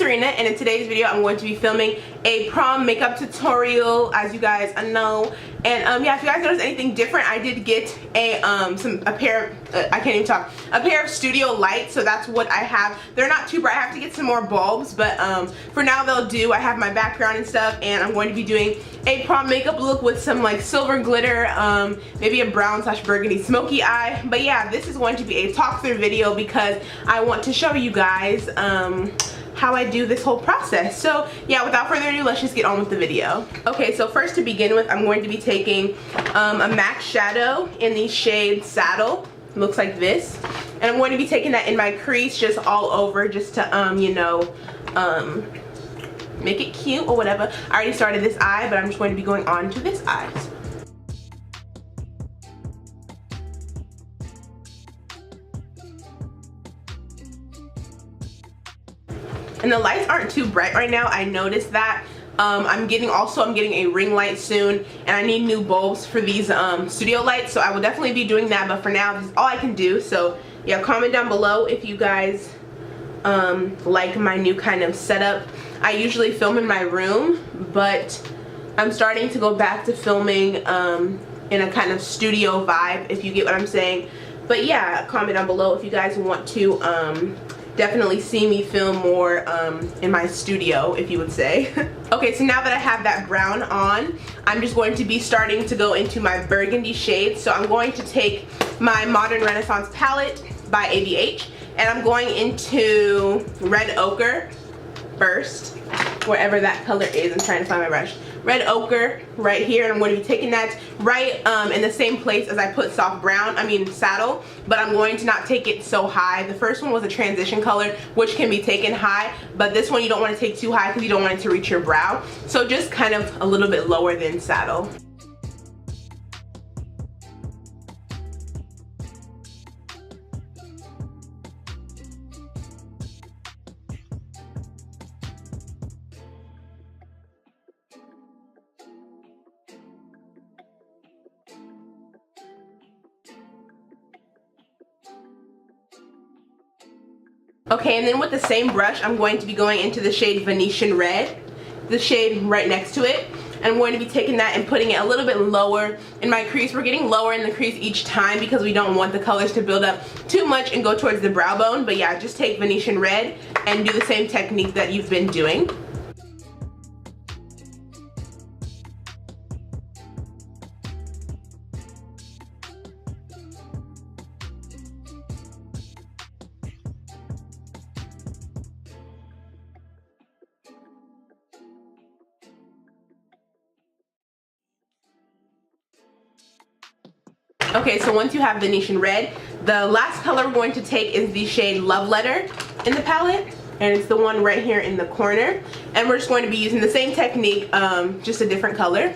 Serena, and in today's video I'm going to be filming a prom makeup tutorial, as you guys know. And yeah, if you guys notice anything different, I did get a pair of studio lights, so that's what I have. They're not too bright. I have to get some more bulbs, but for now they'll do. I have my background and stuff, and I'm going to be doing a prom makeup look with some like silver glitter, maybe a brown / burgundy smoky eye. But yeah, this is going to be a talk through video because I want to show you guys how I do this whole process. So yeah, without further ado, let's just get on with the video. Okay, so first to begin with, I'm going to be taking a MAC shadow in the shade Saddle. It looks like this, and I'm going to be taking that in my crease just all over, just to you know, make it cute or whatever. I already started this eye, but I'm just going to be going on to this eye. And the lights aren't too bright right now. I noticed that. I'm getting a ring light soon, and I need new bulbs for these studio lights, so I will definitely be doing that. But for now, this is all I can do. So yeah, comment down below if you guys like my new kind of setup. I usually film in my room, but I'm starting to go back to filming in a kind of studio vibe, if you get what I'm saying. But yeah, comment down below if you guys want to definitely see me film more in my studio, if you would say. Okay, so now that I have that brown on, I'm just going to be starting to go into my burgundy shade. So I'm going to take my Modern Renaissance palette by ABH, and I'm going into Red Ochre first, wherever that color is. I'm trying to find my brush. Red Ochre right here, and I'm going to be taking that right in the same place as I put Soft Brown, Saddle, but I'm going to not take it so high. The first one was a transition color, which can be taken high, but this one you don't want to take too high because you don't want it to reach your brow. So just kind of a little bit lower than Saddle. Okay, and then with the same brush, I'm going to be going into the shade Venetian Red, the shade right next to it. And I'm going to be taking that and putting it a little bit lower in my crease. We're getting lower in the crease each time because we don't want the colors to build up too much and go towards the brow bone. But yeah, just take Venetian Red and do the same technique that you've been doing. Okay, so once you have Venetian Red, the last color we're going to take is the shade Love Letter in the palette, and it's the one right here in the corner. And we're just going to be using the same technique, just a different color.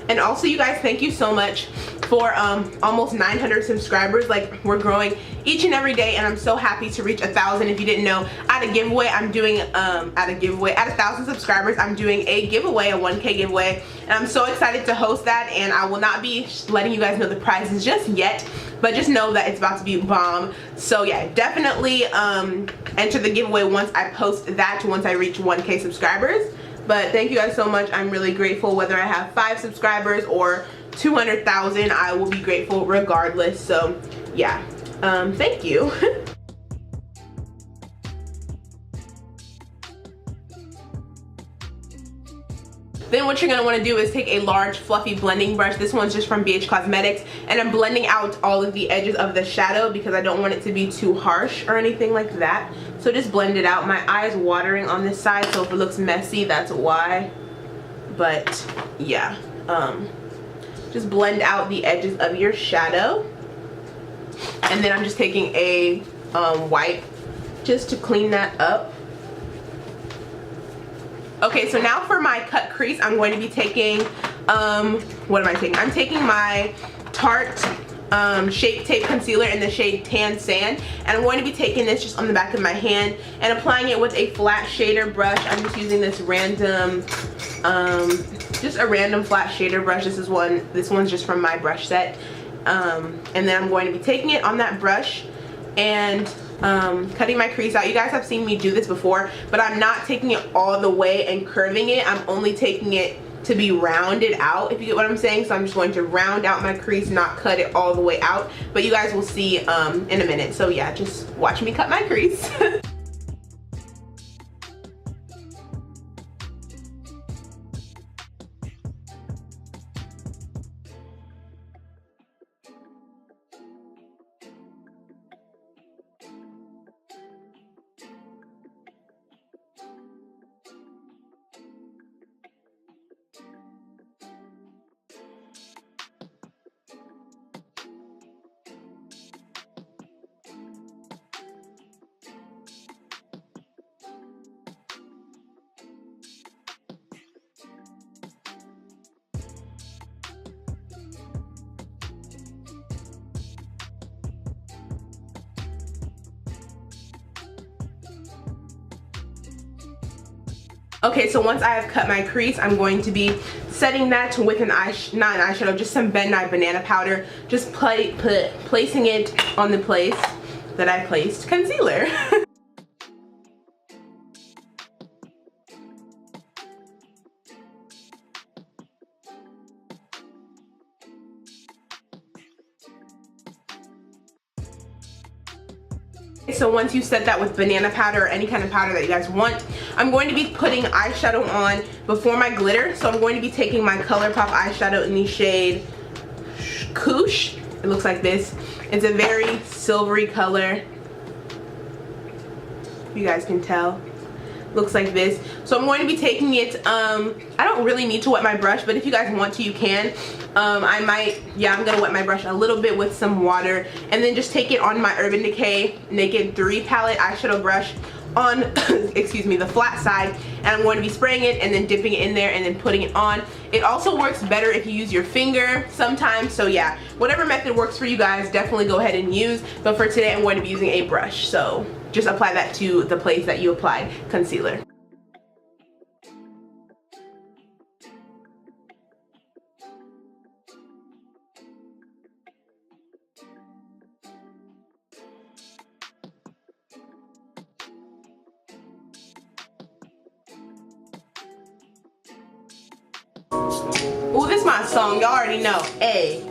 And also, you guys, thank you so much for almost 900 subscribers. Like, we're growing each and every day, and I'm so happy to reach 1,000. If you didn't know, at a giveaway, I'm doing at 1,000 subscribers, I'm doing a giveaway, a 1K giveaway, and I'm so excited to host that. And I will not be letting you guys know the prizes just yet, but just know that it's about to be bomb. So yeah, definitely enter the giveaway once I post that, once I reach 1K subscribers. But thank you guys so much. I'm really grateful. Whether I have 5 subscribers or 200,000, I will be grateful regardless. So yeah, thank you. Then what you're going to want to do is take a large fluffy blending brush. This one's just from BH Cosmetics, and I'm blending out all of the edges of the shadow because I don't want it to be too harsh or anything like that. So just blend it out. My eye is watering on this side, so if it looks messy, that's why. But yeah, just blend out the edges of your shadow. And then I'm just taking a wipe just to clean that up. Okay, so now for my cut crease, I'm going to be taking, what am I taking? I'm taking my Tarte Shape Tape Concealer in the shade Tan Sand, and I'm going to be taking this just on the back of my hand and applying it with a flat shader brush. I'm just using this random, just a random flat shader brush. This one's just from my brush set. And then I'm going to be taking it on that brush and cutting my crease out. You guys have seen me do this before, but I'm not taking it all the way and curving it. I'm only taking it to be rounded out, if you get what I'm saying. So I'm just going to round out my crease, not cut it all the way out, but you guys will see in a minute. So yeah, just watch me cut my crease. Okay, so once I have cut my crease, I'm going to be setting that with not an eyeshadow, just some Ben Nye banana powder, just placing it on the place that I placed concealer. So once you set that with banana powder or any kind of powder that you guys want, I'm going to be putting eyeshadow on before my glitter. So I'm going to be taking my ColourPop eyeshadow in the shade Koosh. It looks like this. It's a very silvery color, if you guys can tell. Looks like this. So I'm going to be taking it, I don't really need to wet my brush, but if you guys want to, you can. I'm gonna wet my brush a little bit with some water, and then just take it on my Urban Decay Naked 3 palette eyeshadow brush on excuse me, the flat side, and I'm going to be spraying it and then dipping it in there and then putting it on. It also works better if you use your finger sometimes, so yeah, whatever method works for you guys, definitely go ahead and use. But for today, I'm going to be using a brush, so just apply that to the place that you applied concealer. Ooh, this is my song, y'all already know. Hey.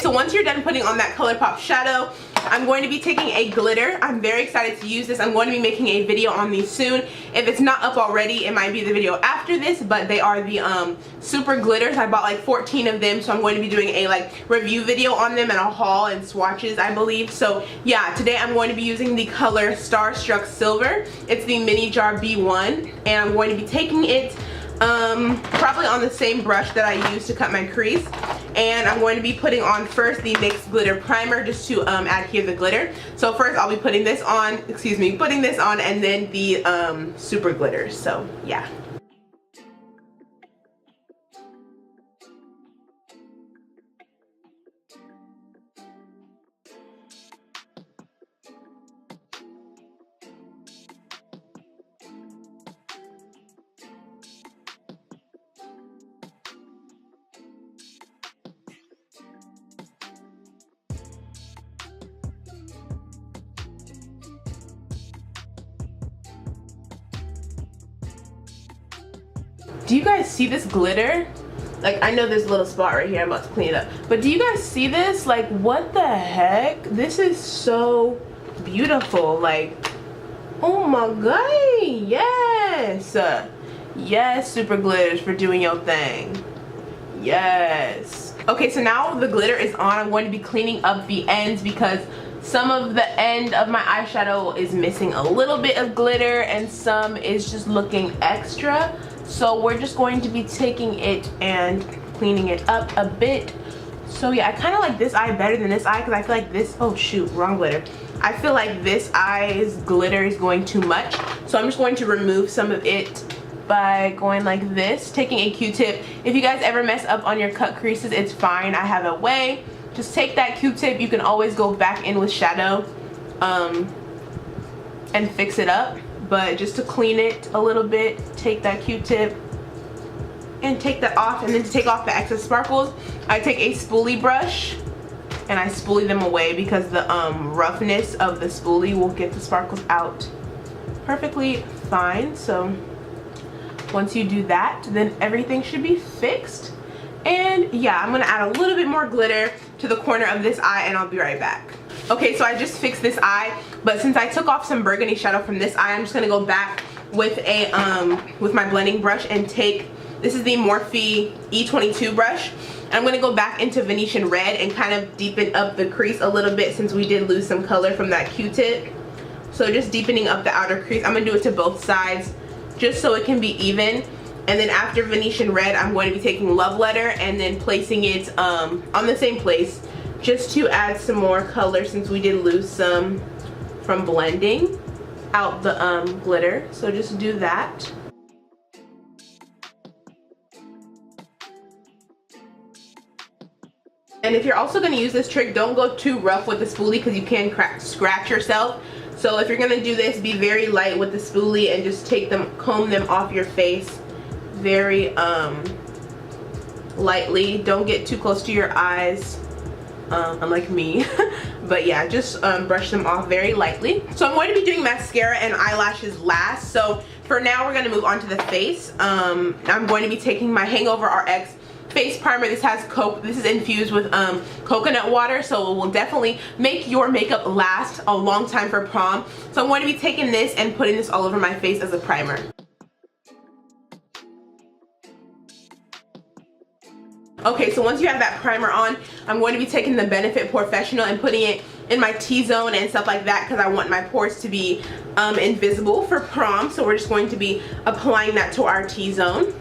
So once you're done putting on that ColourPop shadow, I'm going to be taking a glitter. I'm very excited to use this. I'm going to be making a video on these soon. If it's not up already, it might be the video after this, but they are the super glitters. I bought like 14 of them, so I'm going to be doing a review video on them and a haul and swatches, I believe. So yeah, today I'm going to be using the color Starstruck Silver. It's the mini jar B1, and I'm going to be taking it probably on the same brush that I used to cut my crease, and I'm going to be putting on first the NYX glitter primer just to adhere the glitter. So first I'll be putting this on, and then the super glitters. So yeah. Do you guys see this glitter? Like, I know there's a little spot right here. I'm about to clean it up. But do you guys see this? Like, what the heck? This is so beautiful. Like, oh my god. Yes. Yes, super glitters for doing your thing. Yes. Okay, so now the glitter is on. I'm going to be cleaning up the ends because some of the end of my eyeshadow is missing a little bit of glitter and some is just looking extra. So we're just going to be taking it and cleaning it up a bit. So yeah, I kind of like this eye better than this eye because I feel like this, oh shoot, wrong glitter. I feel like this eye's glitter is going too much. So I'm just going to remove some of it by going like this, taking a Q-tip. If you guys ever mess up on your cut creases, it's fine. I have a way. Just take that Q-tip. You can always go back in with shadow and fix it up. But just to clean it a little bit, take that Q-tip and take that off. And then to take off the excess sparkles, I take a spoolie brush and I spoolie them away, because the roughness of the spoolie will get the sparkles out perfectly fine. So once you do that, then everything should be fixed. And yeah, I'm gonna add a little bit more glitter to the corner of this eye and I'll be right back. Okay, so I just fixed this eye, but since I took off some burgundy shadow from this eye, I'm just gonna go back with a with my blending brush and take, this is the Morphe E22 brush. I'm gonna go back into Venetian Red and kind of deepen up the crease a little bit, since we did lose some color from that Q-tip. So just deepening up the outer crease. I'm gonna do it to both sides just so it can be even. And then after Venetian Red, I'm going to be taking Love Letter and then placing it on the same place, just to add some more color, since we did lose some from blending out the glitter. So just do that. And if you're also going to use this trick, don't go too rough with the spoolie, because you can scratch yourself. So if you're going to do this, be very light with the spoolie and just take them, comb them off your face very lightly. Don't get too close to your eyes, unlike me. But yeah, just brush them off very lightly. So I'm going to be doing mascara and eyelashes last. So for now, we're going to move on to the face. I'm going to be taking my Hangover RX face primer. This is infused with coconut water, so it will definitely make your makeup last a long time for prom. So I'm going to be taking this and putting this all over my face as a primer. Okay, so once you have that primer on, I'm going to be taking the Benefit Professional and putting it in my T-zone and stuff like that, because I want my pores to be invisible for prom. So we're just going to be applying that to our T-zone.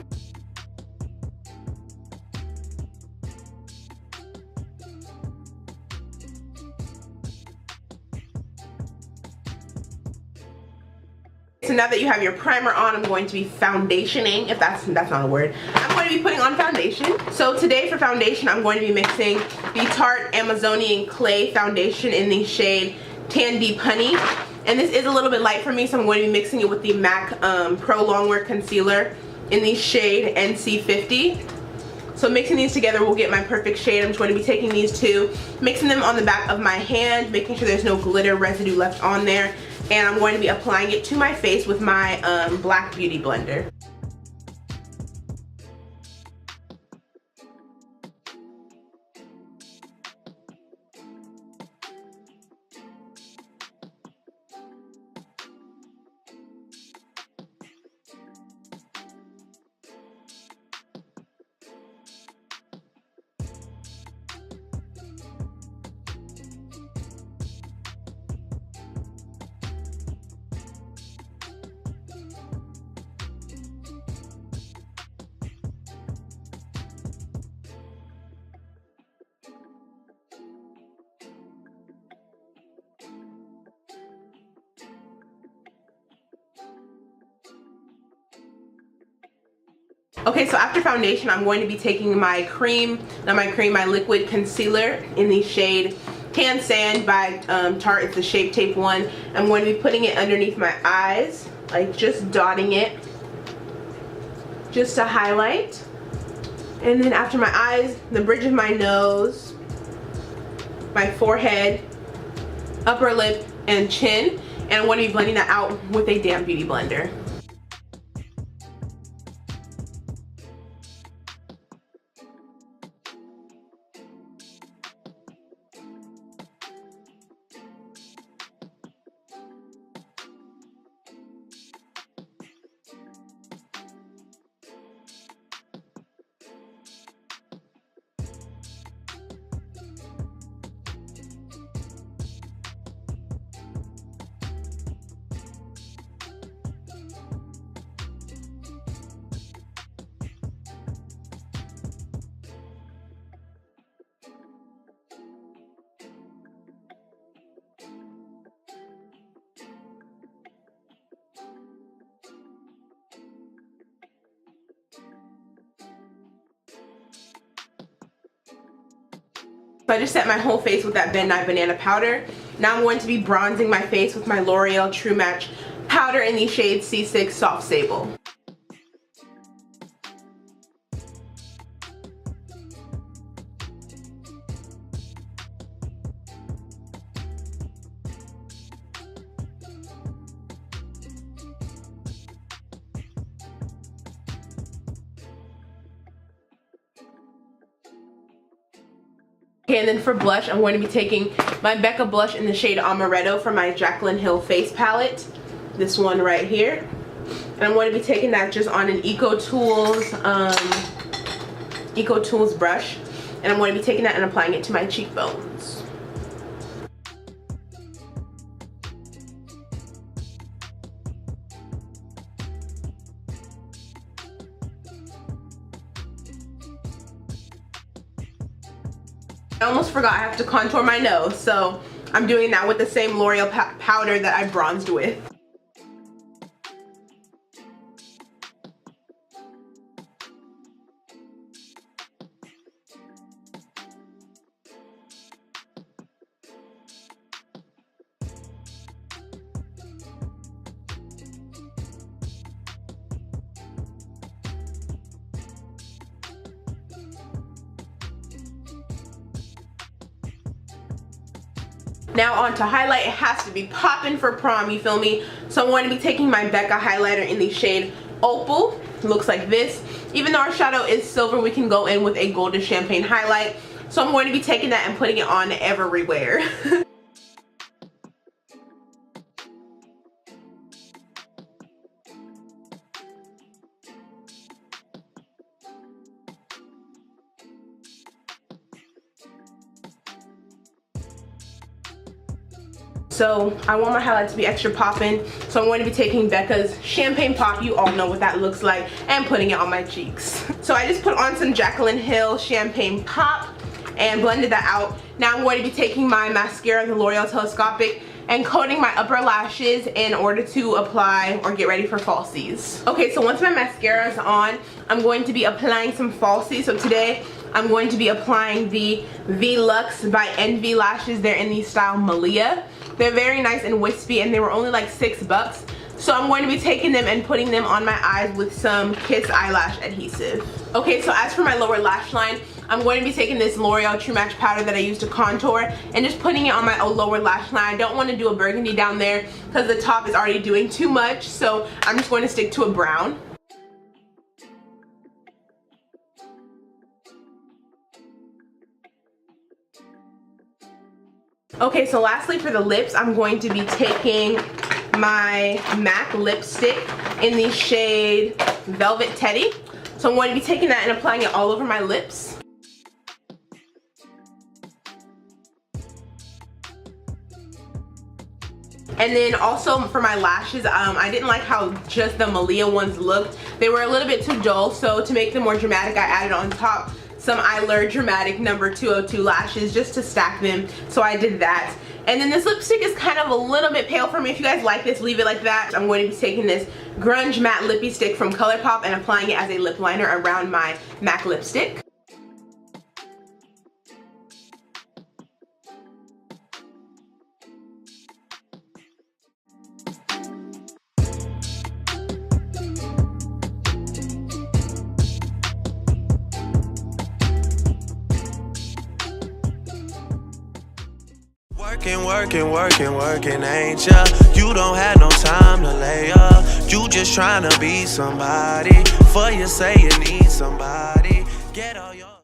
So now that you have your primer on, I'm going to be foundationing, if that's not a word. I'm going to be putting on foundation. So today for foundation, I'm going to be mixing the Tarte Amazonian Clay foundation in the shade Tan Deep Honey. And this is a little bit light for me, so I'm going to be mixing it with the MAC Pro Longwear Concealer in the shade NC50. So mixing these together will get my perfect shade. I'm just going to be taking these two, mixing them on the back of my hand, making sure there's no glitter residue left on there. And I'm going to be applying it to my face with my Black Beauty blender. Okay, so after foundation, I'm going to be taking my my liquid concealer in the shade Tan Sand by Tarte. It's the Shape Tape one. I'm going to be putting it underneath my eyes, like just dotting it, just to highlight. And then after my eyes, the bridge of my nose, my forehead, upper lip, and chin. And I'm going to be blending that out with a damp beauty blender. So I just set my whole face with that Ben Nye Banana powder. Now I'm going to be bronzing my face with my L'Oreal True Match powder in the shade C6 Soft Sable. Okay, and then for blush, I'm going to be taking my Becca blush in the shade Amaretto from my Jaclyn Hill face palette. This one right here. And I'm going to be taking that just on an EcoTools brush. And I'm going to be taking that and applying it to my cheekbones. I almost forgot I have to contour my nose, so I'm doing that with the same L'Oreal powder that I bronzed with. Now on to highlight. It has to be popping for prom, you feel me? So I'm going to be taking my Becca highlighter in the shade Opal. It looks like this. Even though our shadow is silver, we can go in with a golden champagne highlight. So I'm going to be taking that and putting it on everywhere. So I want my highlight to be extra popping, so I'm going to be taking Becca's Champagne Pop, you all know what that looks like, and putting it on my cheeks. So I just put on some Jaclyn Hill Champagne Pop and blended that out. Now I'm going to be taking my mascara, the L'Oreal Telescopic, and coating my upper lashes in order to apply or get ready for falsies. Okay, so once my mascara is on, I'm going to be applying some falsies. So today I'm going to be applying the V-Lux by Envy lashes. They're in the style Malia. They're very nice and wispy, and they were only like $6. So I'm going to be taking them and putting them on my eyes with some Kiss eyelash adhesive. Okay, so as for my lower lash line, I'm going to be taking this L'Oreal True Match powder that I use to contour and just putting it on my lower lash line. I don't want to do a burgundy down there because the top is already doing too much, so I'm just going to stick to a brown. Okay, so lastly for the lips, I'm going to be taking my MAC lipstick in the shade Velvet Teddy. So I'm going to be taking that and applying it all over my lips. And then also for my lashes, I didn't like how just the Malia ones looked. They were a little bit too dull, so to make them more dramatic, I added on top some Eylure Dramatic number 202 lashes just to stack them, so I did that. And then this lipstick is kind of a little bit pale for me. If you guys like this, leave it like that. I'm going to be taking this Grunge Matte Lippy Stick from ColourPop and applying it as a lip liner around my MAC lipstick. Working, ain't ya? You don't have no time to lay up. You just tryna be somebody. For you say you need somebody. Get all your